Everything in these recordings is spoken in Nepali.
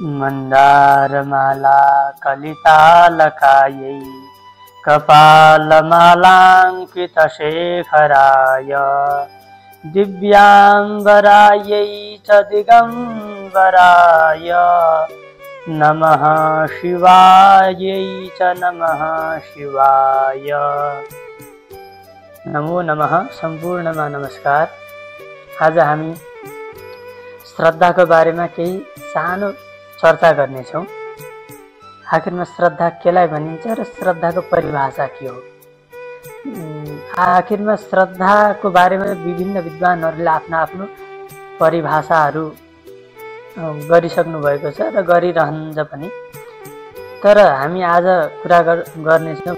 मन्दारमाला कलितालकायै कपालमालाङ्कितशेखराय दिव्याम्बरायै च दिगम्बराय नमः शिवायै च नमः शिवाय। नमो नमः सम्पूर्णमा नमस्कार। आज हामी श्रद्धाको बारेमा केही सानो चर्चा गर्नेछौँ। आखिरमा श्रद्धा केलाई भनिन्छ र श्रद्धाको परिभाषा के हो? आखिरमा श्रद्धाको बारेमा विभिन्न विद्वानहरूले आफ्नो आफ्नो परिभाषाहरू गरिसक्नु भएको छ र गरिरहन्छ पनि। तर हामी आज कुरा गर्नेछौँ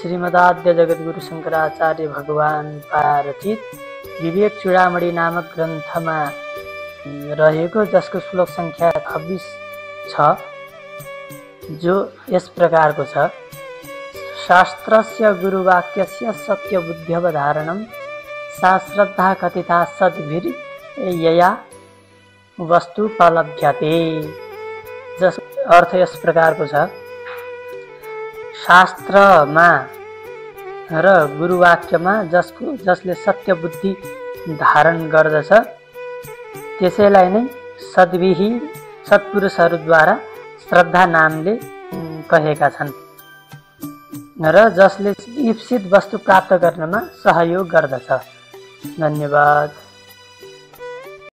श्रीमदाद्य जगद्गुरु शङ्कराचार्य भगवान पारचित विवेक चूडामणि नामक ग्रन्थमा रहेको, जसको श्लोक संख्या 26 छ, जो यस प्रकारको छ। शास्त्रस्य गुरुवाक्यस्य सत्यबुद्ध्यवधारणं सा श्रद्धा कथिता सद्भिर्यया वस्तुपलभ्यते। जस अर्थ यस प्रकारको छ, शास्त्रमा र गुरुवाक्यमा जसले सत्य बुद्धि धारण गर्दछ त्यसैलाई नै सत्पुरुषहरूद्वारा श्रद्धा नामले कहेका छन् र जसले इप्सित वस्तु प्राप्त गर्नमा सहयोग गर्दछ। धन्यवाद।